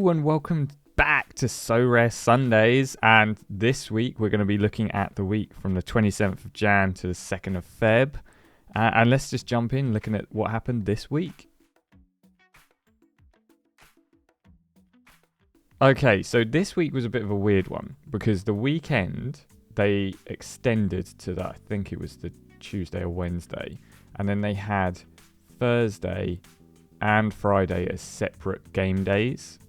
and welcome back to Sorare Sundays. And this week we're going to be looking at the week from the 27th of Jan to the 2nd of Feb. And let's just jump in looking at what happened this week. Okay, so this week was a bit of a weird one because the weekend they extended to that. I think it was the Tuesday or Wednesday. And then they had Thursday and Friday as separate game days.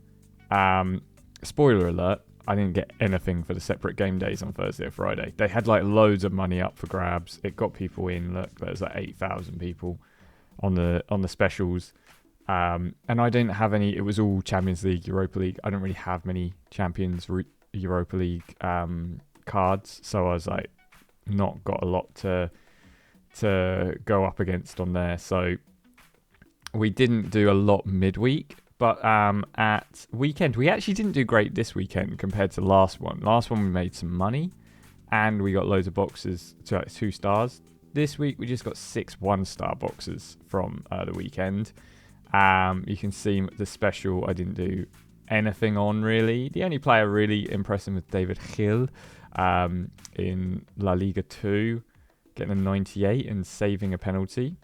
Spoiler alert, I didn't get anything for the separate game days on Thursday or Friday. They had like loads of money up for grabs. It got people in. Look, there's like 8,000 people on the specials. And I didn't have any. It was all Champions League, Europa League. I don't really have many Champions Europa League cards, so I was like not got a lot to go up against on there. So we didn't do a lot midweek, but at weekend we actually didn't do great this weekend compared to last one. Last one we made some money and we got loads of boxes to like 2 stars. This week we just got 6 1-star boxes from the weekend. You can see the special I didn't do anything on really. The only player really impressing was David Gil in La Liga 2, getting a 98 and saving a penalty.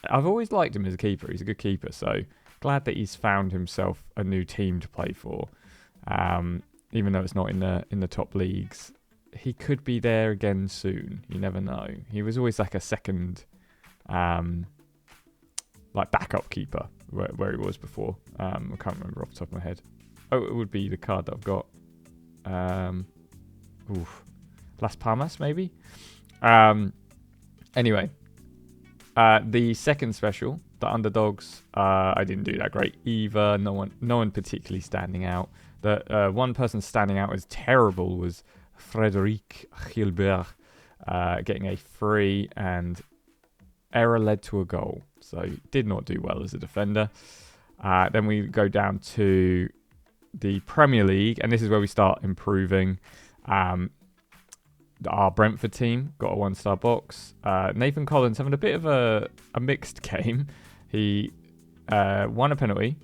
I've always liked him as a keeper. He's a good keeper, so glad that he's found himself a new team to play for. Even though it's not in the top leagues, he could be there again soon. You never know. He was always like a second, like backup keeper where he was before. I can't remember off the top of my head. Oh, it would be the card that I've got. Las Palmas maybe. Anyway. The second special, the underdogs, I didn't do that great either. No one particularly standing out. The one person standing out as terrible was Frédéric Gilbert, getting a free and error led to a goal. So did not do well as a defender. Then we go down to the Premier League, and this is where we start improving. Our Brentford team got a 1-star box. Nathan Collins having a bit of a mixed game. He won a penalty.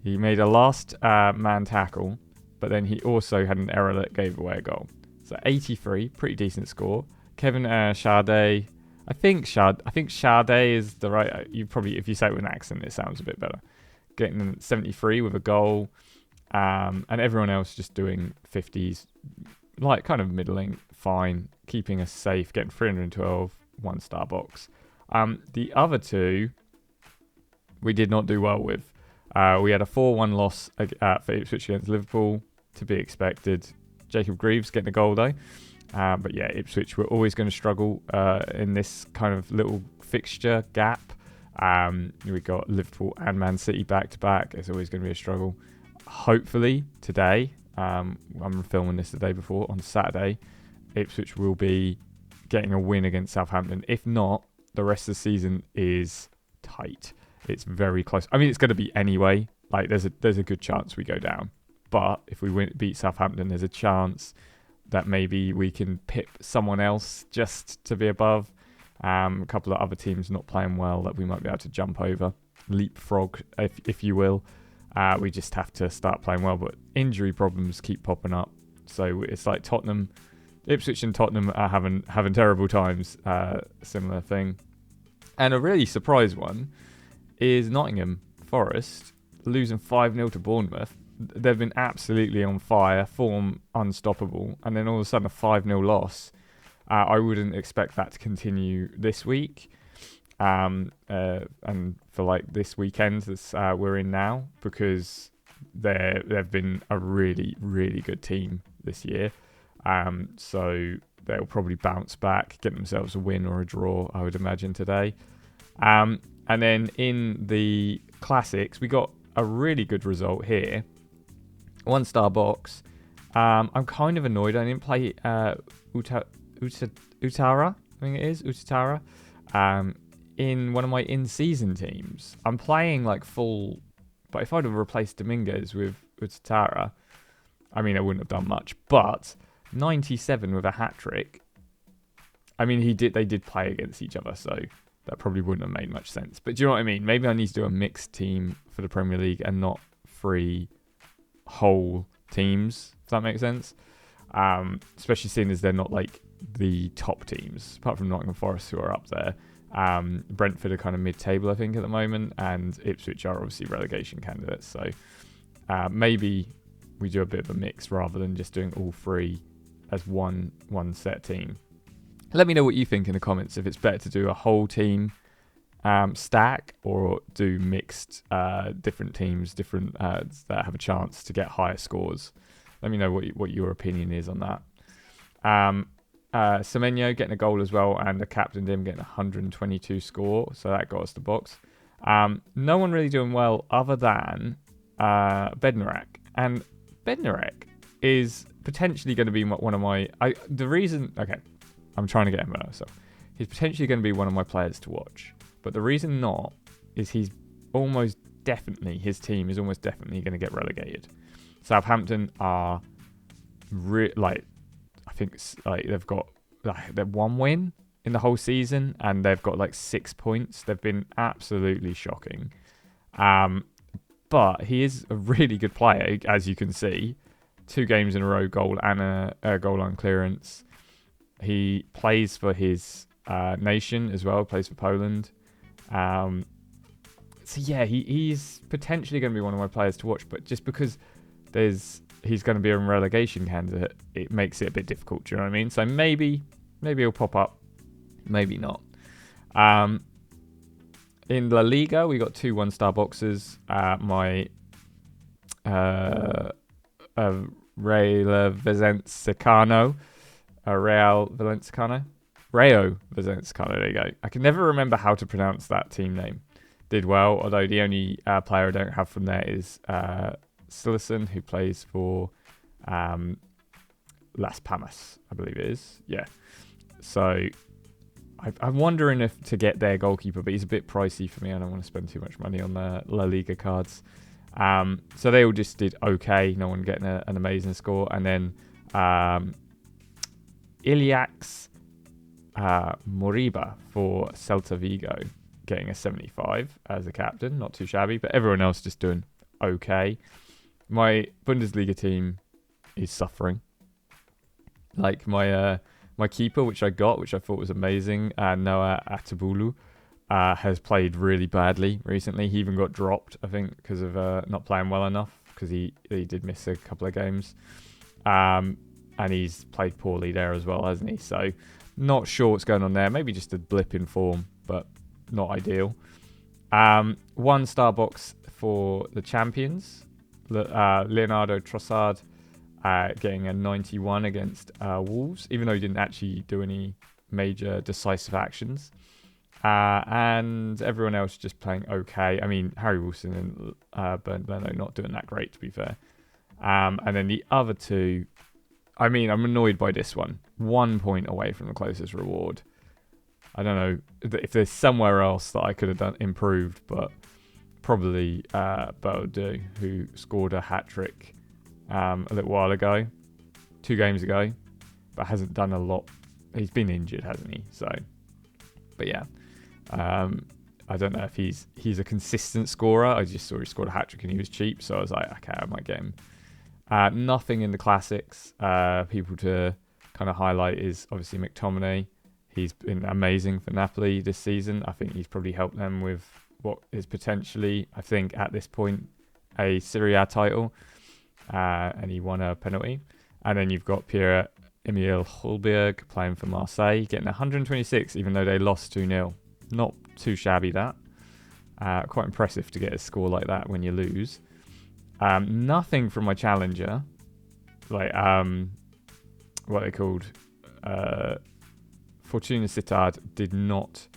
He made a last man tackle, but then he also had an error that gave away a goal. So 83, pretty decent score. Kevin Sade, I think Sade is the right. You probably, if you say it with an accent, it sounds a bit better. Getting 73 with a goal, and everyone else just doing 50s. Like kind of middling, fine, keeping us safe, getting 312, 1-star box. The other two, we did not do well with. We had a 4-1 loss for Ipswich against Liverpool, to be expected. Jacob Greaves getting a goal though. But yeah, Ipswich were always going to struggle in this kind of little fixture gap. We got Liverpool and Man City back to back. It's always going to be a struggle. Hopefully today, I'm filming this the day before, on Saturday, Ipswich will be getting a win against Southampton. If not, the rest of the season is tight. It's very close. I mean, it's going to be anyway. Like, there's a good chance we go down. But if we beat Southampton, there's a chance that maybe we can pip someone else just to be above. A couple of other teams not playing well that we might be able to jump over. Leapfrog, if you will. We just have to start playing well, but injury problems keep popping up. So it's like Tottenham, Ipswich and Tottenham are having terrible times. Similar thing. And a really surprise one is Nottingham Forest losing 5-0 to Bournemouth. They've been absolutely on fire, form unstoppable, and then all of a sudden a 5-0 loss. I wouldn't expect that to continue this week. And for like this weekend that we're in now, because they've been a really, really good team this year. So they'll probably bounce back, get themselves a win or a draw, I would imagine, today. And then in the classics, we got a really good result here. 1-star box. I'm kind of annoyed I didn't play Utara, I think it is, Utara. In one of my in-season teams. I'm playing like full, but if I'd have replaced Dominguez with Utara, I mean, I wouldn't have done much, but 97 with a hat-trick. I mean, they did play against each other, so that probably wouldn't have made much sense. But do you know what I mean? Maybe I need to do a mixed team for the Premier League and not 3 whole teams, if that makes sense. Especially seeing as they're not like the top teams, apart from Nottingham Forest, who are up there. Brentford are kind of mid-table, I think, at the moment, and Ipswich are obviously relegation candidates. So maybe we do a bit of a mix rather than just doing all three as one set team. Let me know what you think in the comments, if it's better to do a whole team stack or do mixed different teams, different that have a chance to get higher scores. Let me know what your opinion is on that. Semenyo getting a goal as well, and the captain him getting 122 score, so that got us the box. No one really doing well other than Bednarek, and Bednarek is potentially going to be one of my. I'm trying to get him better. So he's potentially going to be one of my players to watch, but the reason not is his team is almost definitely going to get relegated. Southampton are I think they've got they're one win in the whole season, and they've got like 6 points. They've been absolutely shocking. But he is a really good player, as you can see. 2 games in a row, goal and a goal line clearance. He plays for his nation as well, plays for Poland. So yeah, he's potentially going to be one of my players to watch, but just because he's going to be a relegation candidate, it makes it a bit difficult. Do you know what I mean? So maybe he'll pop up, maybe not. In La Liga, we got 2 1-star boxes. My Rayo Vallecano, there you go. I can never remember how to pronounce that team name. Did well, although the only player I don't have from there is Sillerson, who plays for Las Palmas, I believe it is. Yeah. So I'm wondering if to get their goalkeeper, but he's a bit pricey for me. I don't want to spend too much money on the La Liga cards. So they all just did okay. No one getting an amazing score. And then Iliax Moriba for Celta Vigo getting a 75 as a captain. Not too shabby, but everyone else just doing okay. My Bundesliga team is suffering. Like my keeper, which I thought was amazing, Noah Atabulu, has played really badly recently. He even got dropped, I think, because of not playing well enough, because he did miss a couple of games. And he's played poorly there as well, hasn't he? So not sure what's going on there. Maybe just a blip in form, but not ideal. 1-star box for the champions. Leonardo Trossard getting a 91 against Wolves, even though he didn't actually do any major decisive actions. And everyone else just playing okay. I mean, Harry Wilson and Bernd Leno not doing that great, to be fair. And then the other 2, I mean, I'm annoyed by this one. 1 point away from the closest reward. I don't know if there's somewhere else that I could have improved, but probably Boadu, who scored a hat-trick a little while ago, 2 games ago, but hasn't done a lot. He's been injured, hasn't he? So, but yeah, I don't know if he's a consistent scorer. I just saw he scored a hat-trick and he was cheap, so I was like, okay, I might get him. Nothing in the classics. People to kind of highlight is obviously McTominay. He's been amazing for Napoli this season. I think he's probably helped them with what is potentially, I think, at this point, a Serie A title. And he won a penalty. And then you've got Pierre-Emile Højbjerg playing for Marseille, getting 126, even though they lost 2-0. Not too shabby, that. Quite impressive to get a score like that when you lose. Nothing from my challenger. Like, what they called... Fortuna Sittard did not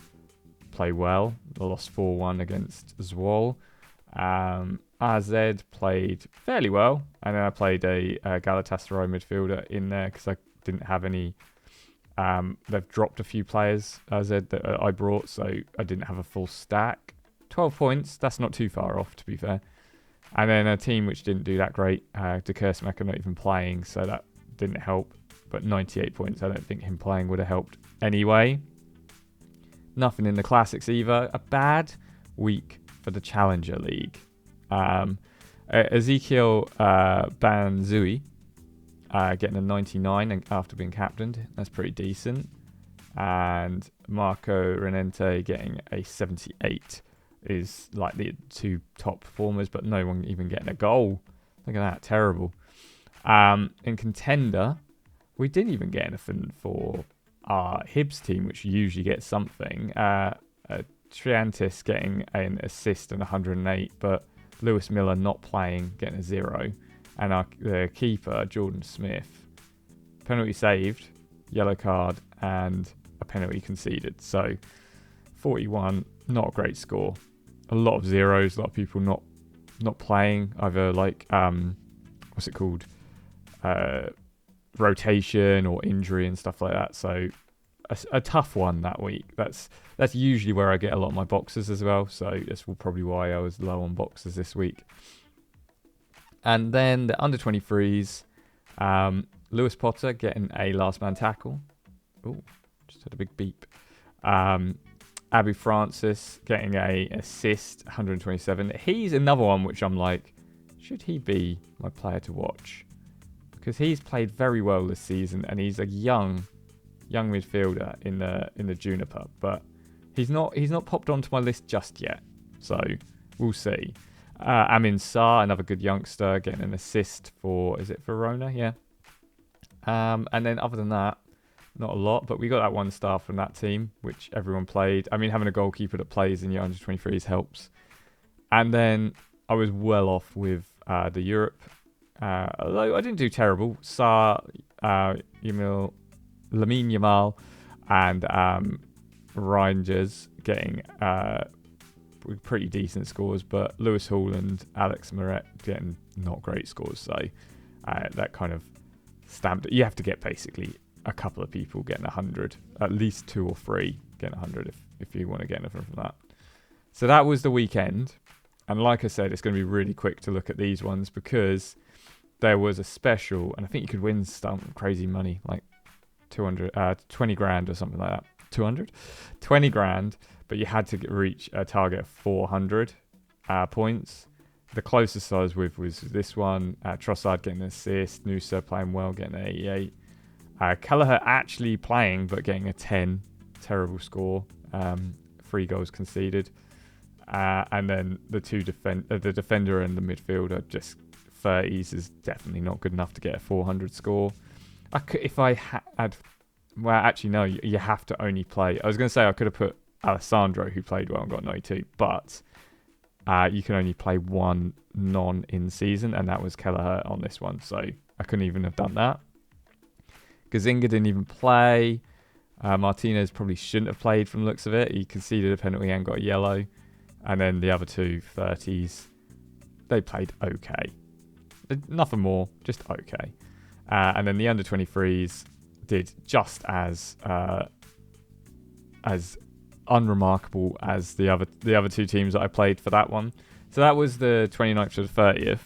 play well. They lost 4-1 against Zwolle. AZ played fairly well. And then I played a Galatasaray midfielder in there because I didn't have any... they've dropped a few players, AZ, that I brought, so I didn't have a full stack. 12 points, that's not too far off, to be fair. And then a team which didn't do that great, De Kersmaker not even playing, so that didn't help. But 98 points, I don't think him playing would have helped anyway. Nothing in the classics either. A bad week for the Challenger League. Ezekiel Banzui getting a 99 after being captained. That's pretty decent. And Marco Renente getting a 78 is like the two top performers, but no one even getting a goal. Look at that, terrible. In contender, we didn't even get anything for our Hibs team, which usually gets something. Triantis getting an assist and 108, but Lewis Miller not playing, getting a 0. And the keeper, Jordan Smith, penalty saved, yellow card, and a penalty conceded. So 41, not a great score. A lot of zeros, a lot of people not playing, either like what's it called, rotation or injury and stuff like that. So a tough one that week. That's usually where I get a lot of my boxes as well. So that's probably why I was low on boxes this week. And then the under 23s, Lewis Potter getting a last man tackle. Oh, just had a big beep. Abby Francis getting a assist, 127. He's another one which I'm like, should he be my player to watch? Because he's played very well this season, and he's a young midfielder in the Juniper, but he's not popped onto my list just yet. So we'll see. Amin Sarr, another good youngster, getting an assist for, is it Verona? Yeah. And then other than that, not a lot, but we got that 1 star from that team, which everyone played. I mean, having a goalkeeper that plays in your under 23s helps. And then I was well off with the Europe. Although I didn't do terrible. Lamine Yamal and Rangers getting pretty decent scores, but Lewis Hall and Alex Moret getting not great scores. So that kind of stamped it. You have to get basically a couple of people getting 100, at least 2 or 3 getting 100 if you want to get anything from that. So that was the weekend. And like I said, it's going to be really quick to look at these ones because there was a special, and I think you could win some crazy money, like 20 grand or something like that. 20 grand, but you had to reach a target of 400 points. The closest I was with was this one. Trossard getting an assist, Noosa playing well, getting an 88. Kelleher actually playing, but getting a 10. Terrible score. 3 goals conceded. And then the the defender and the midfielder, just 30s is definitely not good enough to get a 400 score. If I had... Well, actually, no, you have to only play... I was going to say I could have put Alessandro, who played well and got 92, but you can only play 1 non-in-season, and that was Kelleher on this one, so I couldn't even have done that. Gazziniga didn't even play. Martinez probably shouldn't have played from the looks of it. He conceded a penalty and got a yellow. And then the other 2 30s, they played okay. Nothing more, just okay. And then the under 23s did just as unremarkable as the other 2 teams that I played for that one. So that was the 29th to the 30th.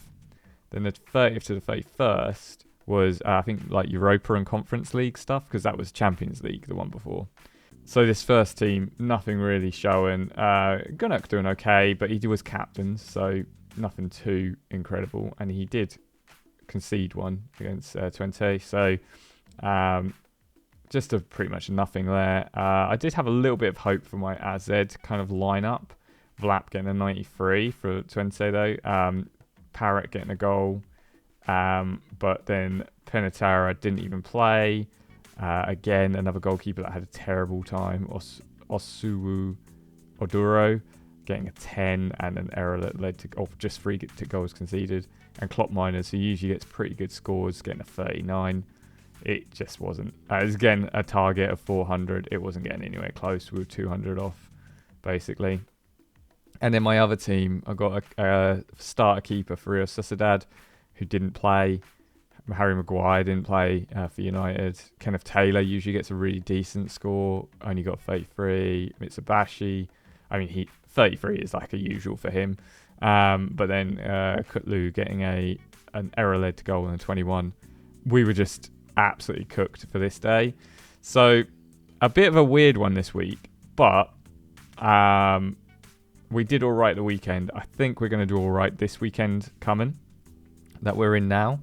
Then the 30th to the 31st was I think like Europa and Conference League stuff, because that was Champions League, the one before. So this first team, nothing really showing. Gunnock doing okay, but he was captain, so nothing too incredible. And he did concede one against Twente, so just pretty much nothing there. I did have a little bit of hope for my AZ kind of lineup. Vlap getting a 93 for Twente though. Parrott getting a goal. But then Penatara didn't even play. Again, another goalkeeper that had a terrible time. Osuwu Oduro getting a 10 and an error that led to just 3 goals conceded. And Klopp Miners, who usually gets pretty good scores, getting a 39. It just wasn't. It was again a target of 400. It wasn't getting anywhere close. We were 200 off, basically. And then my other team, I got a starter keeper for Real Sociedad, who didn't play. Harry Maguire didn't play for United. Kenneth Taylor usually gets a really decent score. Only got 33. Mitsubashi, 33 is like a usual for him. But then Kutlu getting an error-led goal in 21. We were just absolutely cooked for this day. So a bit of a weird one this week, but we did all right the weekend. I think we're going to do all right this weekend coming that we're in now.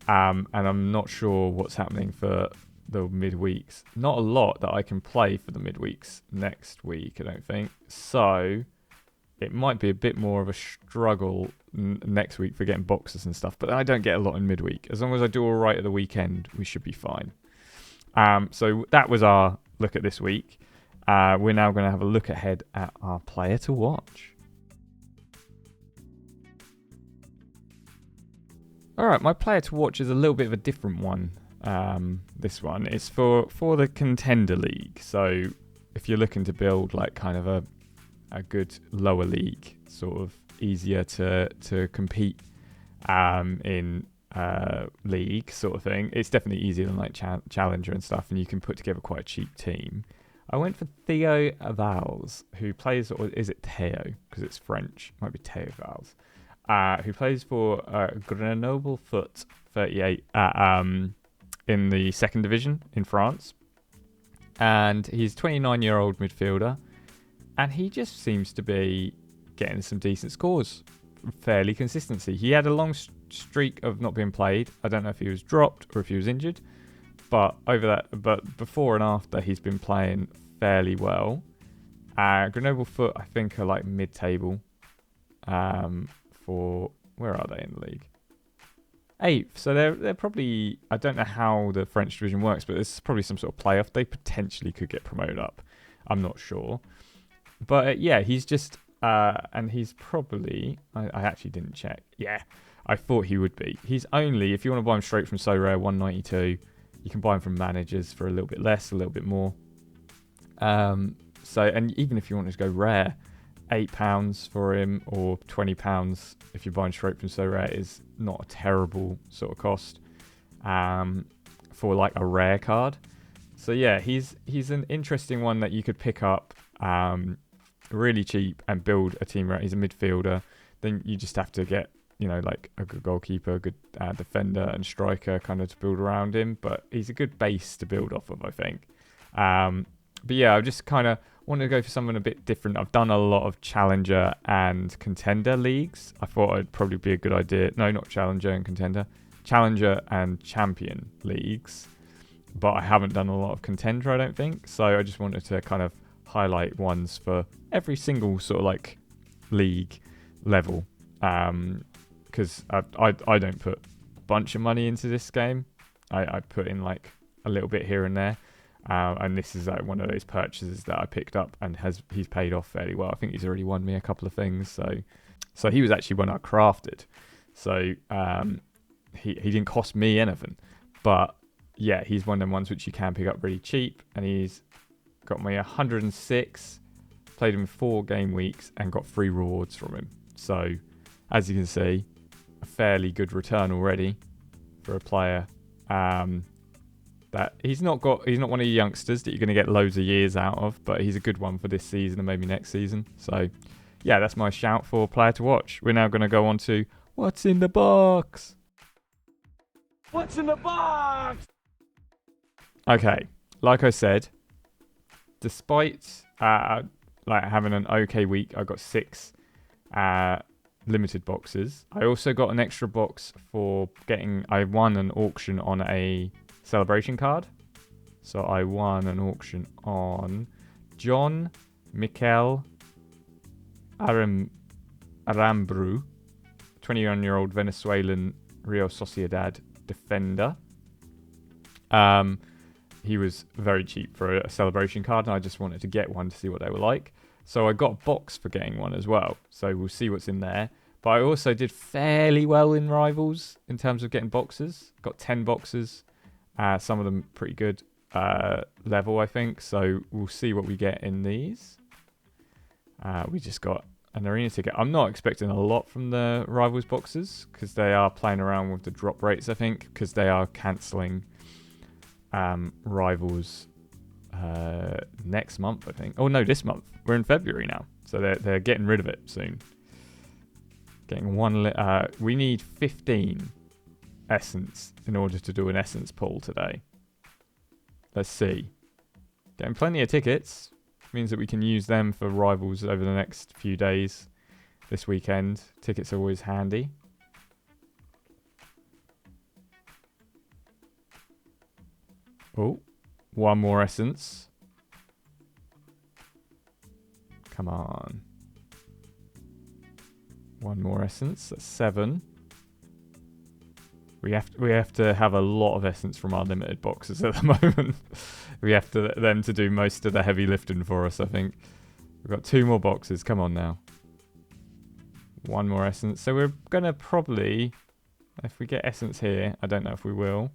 And I'm not sure what's happening for the midweeks. Not a lot that I can play for the midweeks next week, I don't think. So it might be a bit more of a struggle next week for getting boxes and stuff. But I don't get a lot in midweek. As long as I do all right at the weekend, we should be fine. So that was our look at this week. We're now going to have a look ahead at our player to watch. All right, my player to watch is a little bit of a different one. This one is for the Contender League. So if you're looking to build like kind of a good lower league, sort of easier to compete in league sort of thing, it's definitely easier than like Challenger and stuff, and you can put together quite a cheap team. I went for Theo Valls, who plays, or is it Theo? Because it's French. It might be Theo Valls. Who plays for Grenoble Foot 38 in the second division in France. And he's a 29-year-old midfielder. And he just seems to be getting some decent scores. Fairly consistency. He had a long streak of not being played. I don't know if he was dropped or if he was injured. But before and after, he's been playing fairly well. Grenoble Foot, I think, are like mid-table. Where are they in the league? 8th. So they're probably, I don't know how the French division works, but there's probably some sort of playoff. They potentially could get promoted up. I'm not sure. But yeah, he's just, and he's probably, I actually didn't check. Yeah, I thought he would be. He's only, if you want to buy him straight from Sorare, 192. You can buy him from managers for a little bit less, a little bit more. So, and even if you want to go rare, £8 for him or £20 if you're buying straight from Sorare is not a terrible sort of cost for like a rare card. So yeah, he's an interesting one that you could pick up really cheap and build a team around. He's a midfielder. Then you just have to get, you know, like a good goalkeeper, a good defender and striker kind of to build around him. But he's a good base to build off of, I think. But yeah, I just kind of wanted to go for something a bit different. I've done a lot of Challenger and Contender leagues. I thought it'd probably be a good idea. No, not Challenger and Contender. Challenger and Champion leagues. But I haven't done a lot of Contender, I don't think. So I just wanted to kind of highlight ones for every single sort of like league level. Because I don't put a bunch of money into this game. I put in like a little bit here and there. And this is like one of those purchases that I picked up and he's paid off fairly well. I think he's already won me a couple of things. So he was actually one I crafted. So he didn't cost me anything. But yeah, he's one of them ones which you can pick up really cheap. And he's got me 106, played him 4 game weeks and got 3 rewards from him. So as you can see, a fairly good return already for a player. That he's not one of the youngsters that you're going to get loads of years out of, but he's a good one for this season and maybe next season. So yeah, that's my shout for player to watch. We're now going to go on to what's in the box. What's in the box? Okay, like I said, despite like having an okay week, I got 6 limited boxes. I also got an extra box for I won an auction on a celebration card. So I won an auction on John Mikel Aramburu, 21-year-old Venezuelan Real Sociedad defender. He was very cheap for a celebration card, and I just wanted to get one to see what they were like. So I got a box for getting one as well. So we'll see what's in there. But I also did fairly well in Rivals in terms of getting boxes. Got 10 boxes. Some of them pretty good level, I think. So we'll see what we get in these. We just got an arena ticket. I'm not expecting a lot from the Rivals boxes because they are playing around with the drop rates, I think, because they are cancelling Rivals next month, I think. Oh, no, this month. We're in February now. So they're getting rid of it soon. Getting one... we need 15 essence in order to do an essence pull today. Let's see. Getting plenty of tickets. Means that we can use them for rivals over the next few days this weekend. Tickets are always handy. Oh, one more essence. Come on. One more essence. That's 7. We have to have a lot of essence from our limited boxes at the moment. We have them to do most of the heavy lifting for us, I think. We've got 2 more boxes. Come on now. One more essence. So we're going to probably, if we get essence here, I don't know if we will.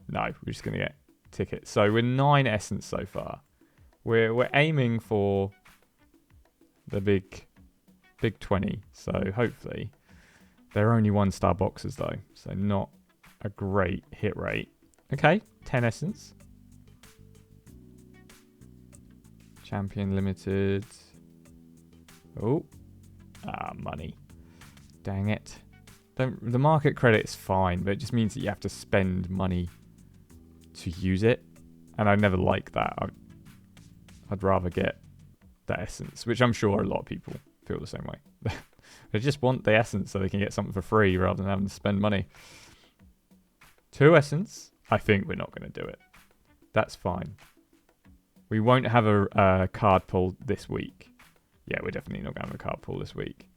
No, we're just going to get tickets. So we're 9 essence so far. We're aiming for the big 20. So hopefully. They're only 1-star boxes though, so not a great hit rate. Okay, 10 essence. Champion limited. Oh, money. Dang it. The market credit is fine, but it just means that you have to spend money to use it, and I never like that. I'd rather get the essence, which I'm sure a lot of people feel the same way. They just want the essence so they can get something for free rather than having to spend money. 2 essence. I think we're not going to do it. That's fine. We won't have a card pull this week. Yeah, we're definitely not going to have a card pull this week.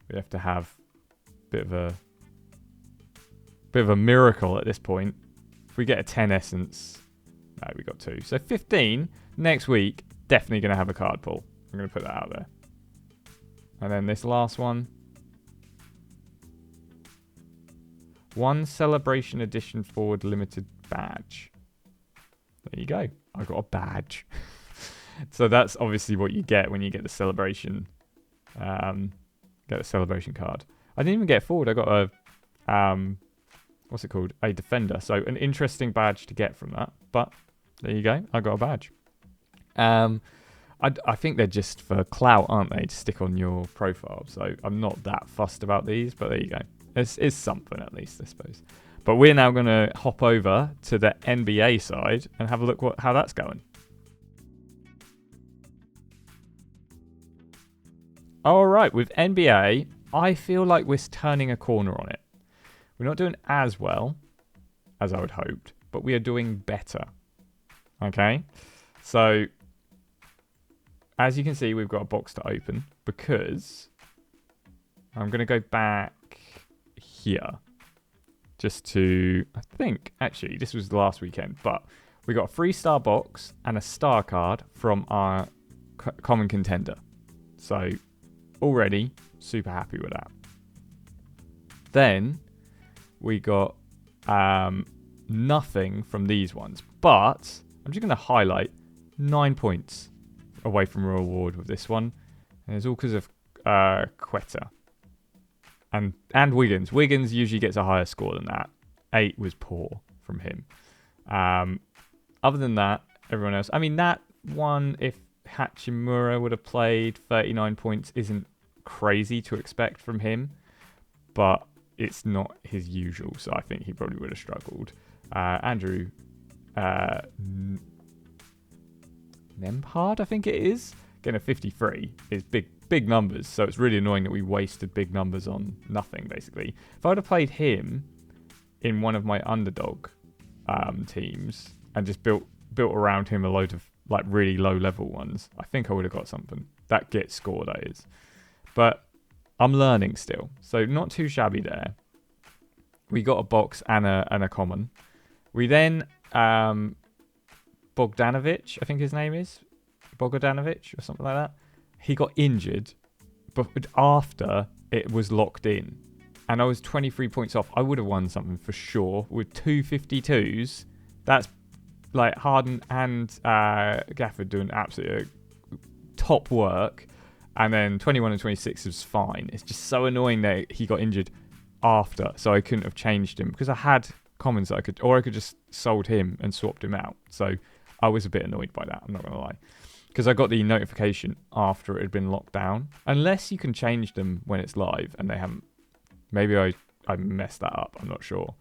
We have to have a bit of a miracle at this point. If we get a 10 essence, no, we got 2. So 15 next week. Definitely going to have a card pull. I'm going to put that out there. And then this last one. 1 Celebration Edition Forward Limited badge. There you go. I got a badge. So that's obviously what you get when you get the celebration. Get a celebration card. I didn't even get forward. I got a what's it called? A defender. So an interesting badge to get from that. But there you go. I got a badge. I think they're just for clout, aren't they? To stick on your profile. So I'm not that fussed about these, but there you go. It's something at least, I suppose. But we're now going to hop over to the NBA side and have a look how that's going. All right, with NBA, I feel like we're turning a corner on it. We're not doing as well as I would hoped, but we are doing better. Okay, so as you can see, we've got a box to open because I'm going to go back here just to, I think, actually, this was the last weekend, but we got a 3-star box and a star card from our common contender. So already super happy with that. Then we got nothing from these ones, but I'm just going to highlight 9 points away from a reward with this one, and it's all because of Quetta and Wiggins. Wiggins usually gets a higher score than that. 8 was poor from him. Other than that, everyone else. I mean, that one, if Hachimura would have played 39 points, isn't crazy to expect from him, but it's not his usual, so I think he probably would have struggled. Andrew Nembhard, I think it is, getting a 53 is big numbers, so it's really annoying that we wasted big numbers on nothing, basically. If I would have played him in one of my underdog teams and just built around him a load of like really low level ones, I think I would have got something. That gets score, that is. But I'm learning still, so not too shabby there. We got a box and a common. We then Bogdanovic, I think his name is Bogdanovic or something like that. He got injured, but after it was locked in, and I was 23 points off. I would have won something for sure with 2 52s. That's like Harden and Gafford doing absolutely top work, and then 21 and 26 was fine. It's just so annoying that he got injured after, so I couldn't have changed him because I had commons that I could just sold him and swapped him out. So I was a bit annoyed by that, I'm not gonna lie, because I got the notification after it had been locked down. Unless you can change them when it's live, and they haven't. Maybe I messed that up, I'm not sure.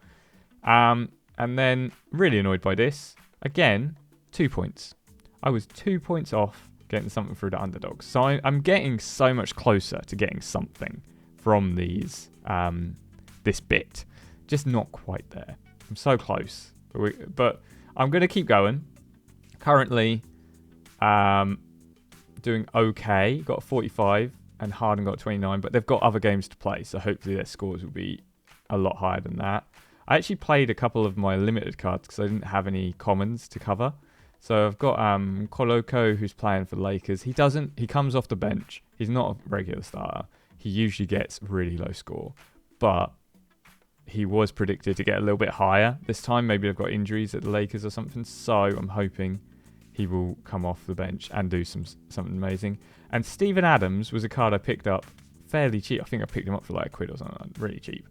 And then really annoyed by this. Again, 2 points. I was 2 points off getting something through the underdogs. So I'm getting so much closer to getting something from these this bit. Just not quite there. I'm so close. But I'm going to keep going. Currently, doing okay. Got 45 and Harden got 29, but they've got other games to play, so hopefully their scores will be a lot higher than that. I actually played a couple of my limited cards because I didn't have any commons to cover. So I've got Koloko, who's playing for the Lakers. He comes off the bench. He's not a regular starter. He usually gets really low score, but he was predicted to get a little bit higher this time. Maybe they've got injuries at the Lakers or something. So I'm hoping he will come off the bench and do something amazing. And Steven Adams was a card I picked up fairly cheap. I think I picked him up for like £1 or something, really cheap.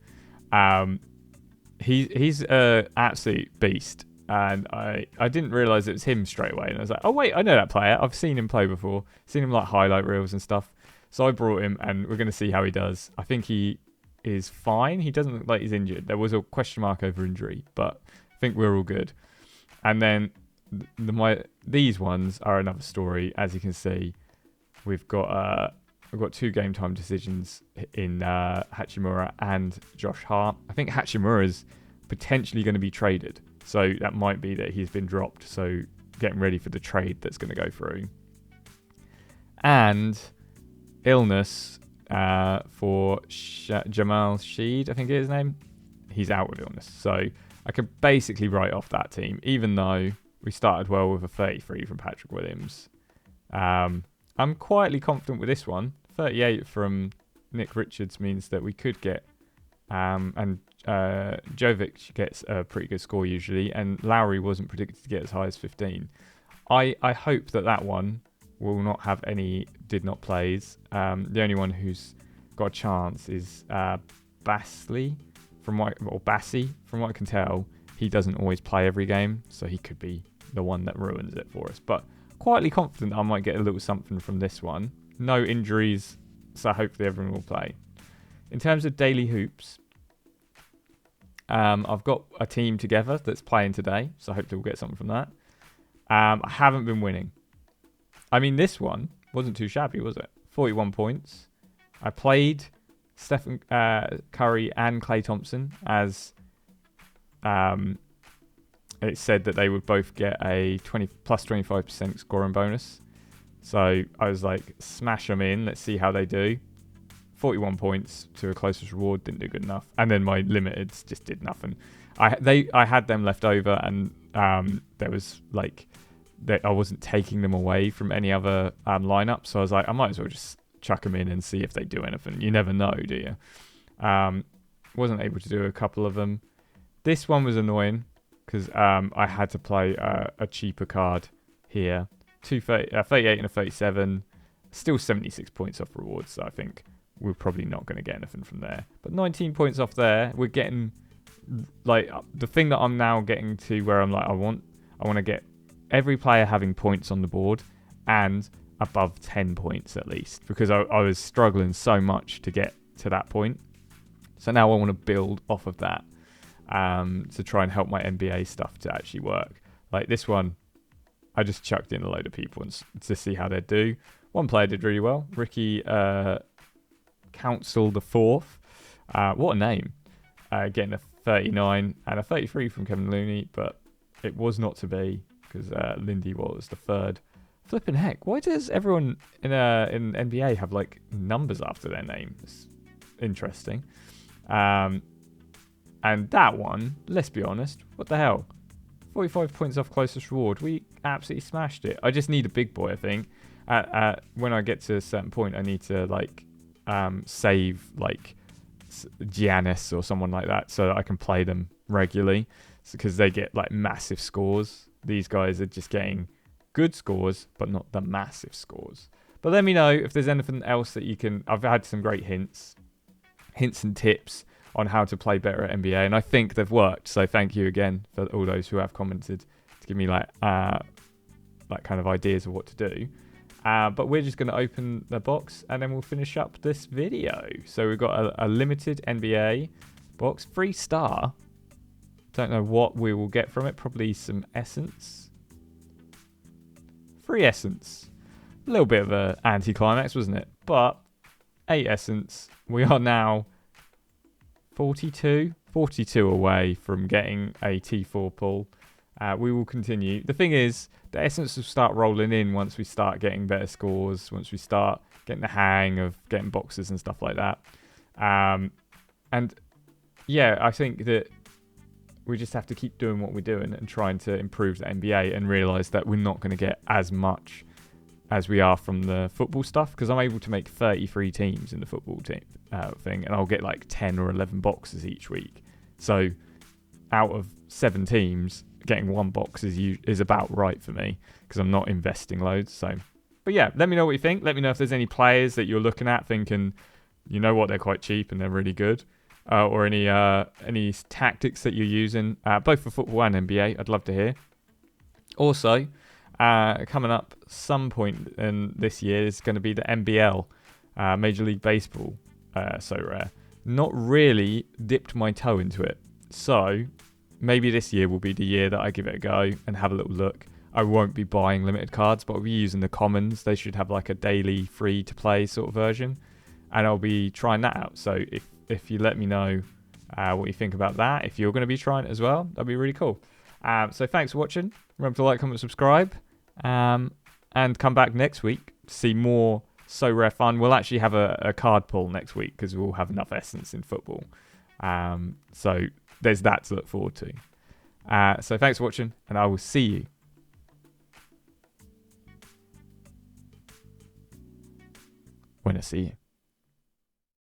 He's an absolute beast. And I didn't realise it was him straight away. And I was like, oh, wait, I know that player. I've seen him play before. Seen him like highlight reels and stuff. So I brought him and we're going to see how he does. I think he is fine. He doesn't look like he's injured. There was a question mark over injury, but I think we're all good. And then these ones are another story. As you can see, we've got 2 game time decisions in Hachimura and Josh Hart. I think Hachimura is potentially going to be traded. So that might be that he's been dropped. So getting ready for the trade that's going to go through. And illness for Jamal Sheed, I think is his name. He's out with illness. So I could basically write off that team, even though we started well with a 33 from Patrick Williams. I'm quietly confident with this one. 38 from Nick Richards means that we could get... and Jovic gets a pretty good score usually, and Lowry wasn't predicted to get as high as 15. I hope that one will not have any did not plays. The only one who's got a chance is Bassi. From what I can tell, he doesn't always play every game, so he could be the one that ruins it for us. But quietly confident I might get a little something from this one. No injuries, so hopefully everyone will play. In terms of daily hoops, I've got a team together that's playing today, so hopefully we'll get something from that. I haven't been winning. I mean, this one wasn't too shabby, was it? 41 points. I played Stephen Curry and Klay Thompson as it said that they would both get a plus 25% scoring bonus. So I was like, smash them in. Let's see how they do. 41 points to a closest reward, didn't do good enough. And then my limiteds just did nothing. I had them left over, and there was like I wasn't taking them away from any other lineup. So I was like, I might as well just chuck them in and see if they do anything. You never know, do you? Wasn't able to do a couple of them. This one was annoying because I had to play a cheaper card here. 38 and a 37. Still 76 points off rewards, so I think we're probably not going to get anything from there. But 19 points off there, we're getting like the thing that I'm now getting to where I'm like, I want to get every player having points on the board and above 10 points at least, because I was struggling so much to get to that point. So now I want to build off of that to try and help my NBA stuff to actually work. Like this one, I just chucked in a load of people to see how they do. One player did really well. Ricky Council the Fourth. What a name. Getting a 39 and a 33 from Kevin Looney, but it was not to be because Lindy was the third. Flipping heck, why does everyone in NBA have like numbers after their name? It's interesting. And that one, let's be honest, what the hell? 45 points off closest reward. We absolutely smashed it. I just need a big boy, I think. When I get to a certain point, I need to like save like Giannis or someone like that so that I can play them regularly, because they get like massive scores. These guys are just getting good scores, but not the massive scores. But let me know if there's anything else that you can... I've had some great hints and tips on how to play better at NBA, and I think they've worked. So thank you again for all those who have commented to give me like kind of ideas of what to do. But we're just going to open the box and then we'll finish up this video. So we've got a limited NBA box, 3-star. Don't know what we will get from it. Probably some essence. 3 essence. A little bit of an anticlimax, wasn't it? But 8 essence. We are now 42 away from getting a T4 pull. We will continue. The thing is, the essence will start rolling in once we start getting better scores, once we start getting the hang of getting boxes and stuff like that. And yeah, I think that we just have to keep doing what we're doing and trying to improve the NBA and realise that we're not going to get as much as we are from the football stuff, because I'm able to make 33 teams in the football team thing, and I'll get like 10 or 11 boxes each week. So out of 7 teams, getting 1 box is about right for me, because I'm not investing loads. So, but yeah, let me know what you think. Let me know if there's any players that you're looking at thinking, you know what, they're quite cheap and they're really good, or any tactics that you're using, both for football and NBA. I'd love to hear. Also, coming up some point in this year is going to be the NBL, Major League Baseball. So rare. Not really dipped my toe into it. So maybe this year will be the year that I give it a go and have a little look. I won't be buying limited cards, but I'll be using the commons. They should have like a daily free to play sort of version, and I'll be trying that out. So if you let me know what you think about that, if you're going to be trying it as well, that'd be really cool. So thanks for watching. Remember to like, comment, subscribe, and come back next week to see more So Rare fun. We'll actually have a card pull next week because we'll have enough essence in football. So there's that to look forward to. So thanks for watching, and I will see you when I see you.